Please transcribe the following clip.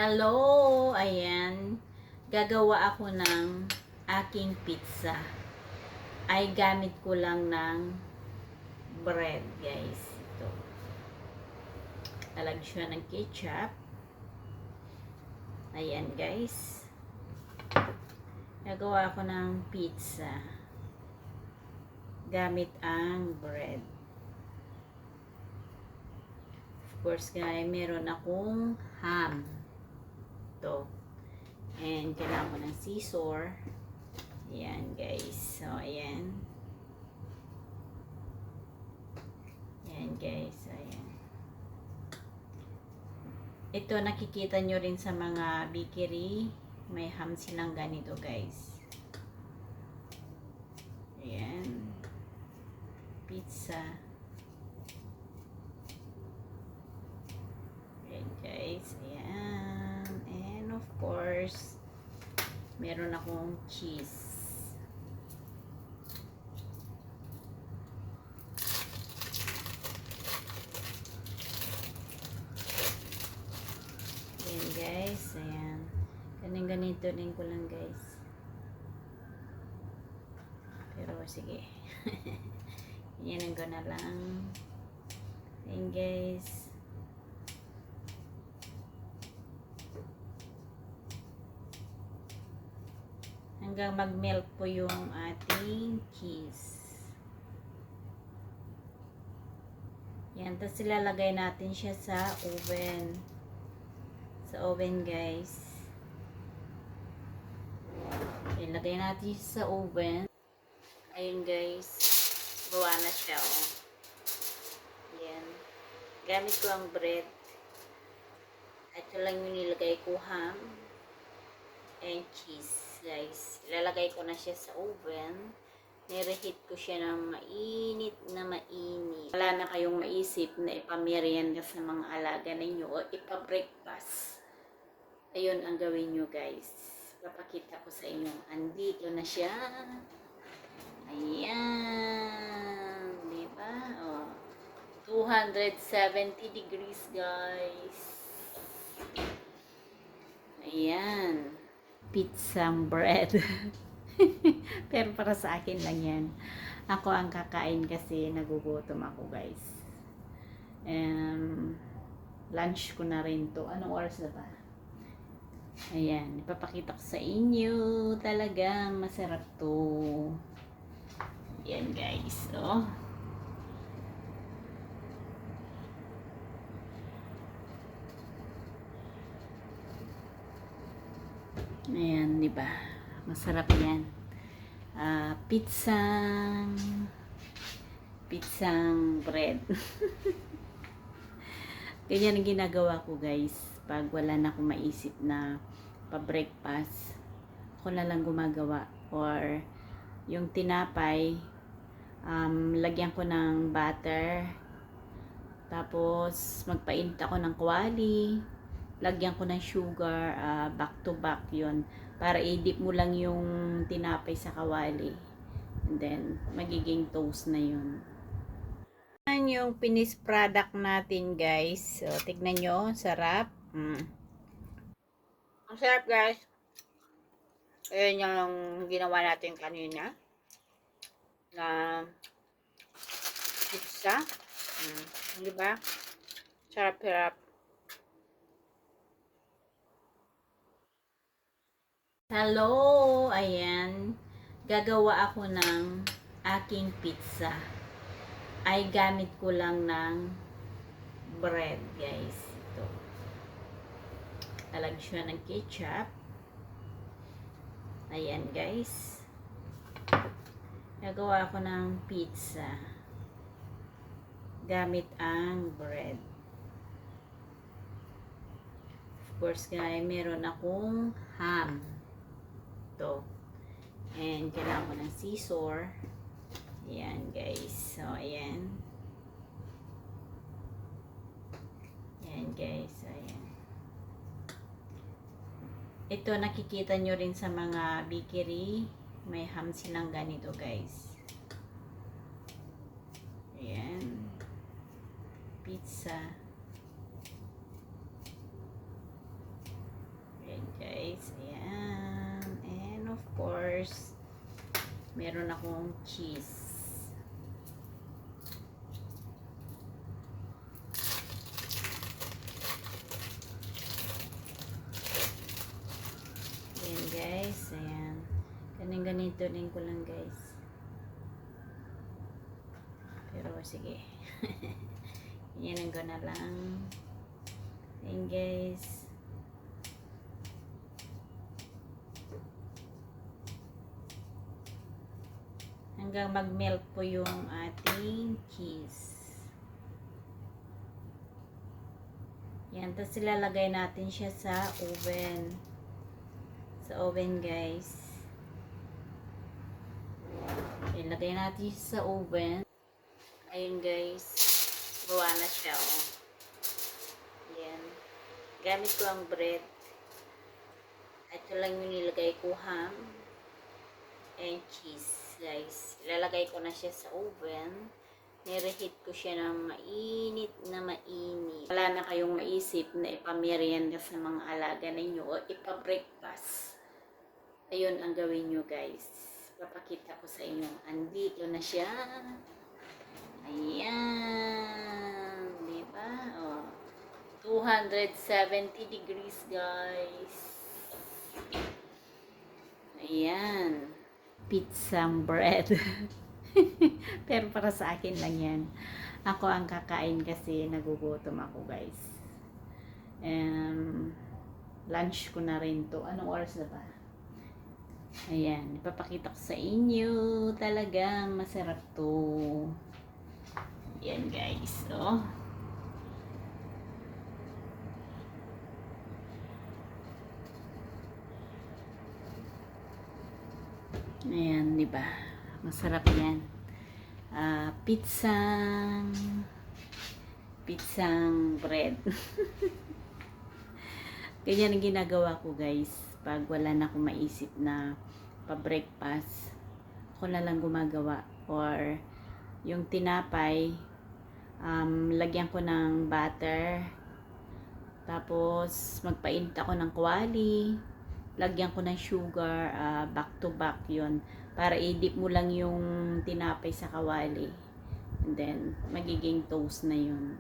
Hello! Ayan. Gagawa ako ng aking pizza. Ay gamit ko lang ng bread, guys. Ito. Talag siya ng ketchup. Ayan, guys. Gagawa ako ng pizza. Gamit ang bread. Of course, guys, meron akong ham. Ito. And kailangan ko ng scissor. Ayan, guys. So, ayan. Ayan, guys. Ayan. Ito, nakikita nyo rin sa mga bakery. May ham silang ganito, guys. Ayan. Pizza. Ayan, guys. Ayan. And, of course, meron akong cheese. Ayan, guys. Ayan. Ganito din ko lang, guys. Pero, sige. Yan ko na lang. Ayan, guys. Hanggang mag-melt po yung ating cheese. Yan. Tapos ilalagay natin siya sa oven. Sa oven, guys. Ilagay natin siya sa oven. Ayun, guys. Gawa na siya, oh. Yan. Gamit ko ang bread. Ito lang yung nilagay ko, ham and cheese, guys. Ilalagay ko na siya sa oven. Nireheat ko siya ng mainit na mainit. Wala na kayong maisip na ipamerienda sa mga alaga ninyo o ipa-breakfast. Ayun ang gawin nyo, guys. Papakita ko sa inyo. Andito na siya. Ayan. Diba? Oh. 270 degrees, guys. Ayan. Pizzang bread. Pero para sa akin lang yan. Ako ang kakain kasi nagugutom ako, guys. Lunch ko na rin to. Anong oras na ba? Ayan. Ipapakita ko sa inyo. Talagang masarap to. Ayan, guys. Oh. Ayan, di ba? Masarap yan. Pizzang bread. Ganyan ang ginagawa ko, guys. Pag wala na akong maisip na pa-breakfast, ako na lang gumagawa. Or yung tinapay, lagyan ko ng butter. Tapos, magpainit ako ng kawali. Lagyan ko ng sugar, back to back yun. Para i-dip mo lang yung tinapay sa kawali. And then, magiging toast na yun. Yan yung finished product natin, guys. So, tignan nyo. Sarap. Ang sarap, guys. Ayan yung ginawa natin kanina. Na pizza. Diba? Sarap-sarap. Hello! Ayan. Gagawa ako ng aking pizza. Ay gamit ko lang ng bread, guys. Ito. Talag siya ng ketchup. Ayan, guys. Gagawa ako ng pizza. Gamit ang bread. Of course, guys, meron akong ham. Ito. And kailangan ko ng scissor. Ayan, guys. So, ayan. Ayan, guys. Ayan. Ito, nakikita nyo rin sa mga bakery. May ham silang ganito, guys. Ayan. Pizza. First, meron akong cheese. Ayan guys, ayan. Ganito din ko lang guys. Pero sige. Yan ko na lang. Ayan guys. Hanggang mag-melt po yung ating cheese. Yan. Tapos ilalagay natin siya sa oven. Sa oven guys. Ilagay natin siya sa oven. Ayun guys. Gawa na siya oh. Yan. Gamit ko ang bread. Ito lang yung nilagay ko, ham and cheese guys. Ilalagay ko na siya sa oven. Nireheat ko siya ng mainit na mainit. Wala na kayong maisip na ipamerienda sa mga alaga ninyo o ipa-breakfast. Ayun ang gawin nyo guys. Papakita ko sa inyo. Andito na siya. Ayan. Diba? Oh. 270 degrees guys. Ayan. Pizzang bread. Pero para sa akin lang yan. Ako ang kakain kasi nagugutom ako guys. Lunch ko na rin to. Anong oras na ba? Ayan. Ipapakita ko sa inyo. Talagang masarap to. Ayan guys. Oh. Ayan, di ba? Masarap yan. Pizzang bread. Ganyan ang ginagawa ko guys. Pag wala na akong maisip na pa-breakfast, ako na lang gumagawa. Or yung tinapay, lagyan ko ng butter. Tapos magpainit ako ng kawali. Lagyan ko ng sugar, back to back yon, para i-dip mo lang yung tinapay sa kawali, and then magiging toast na yun.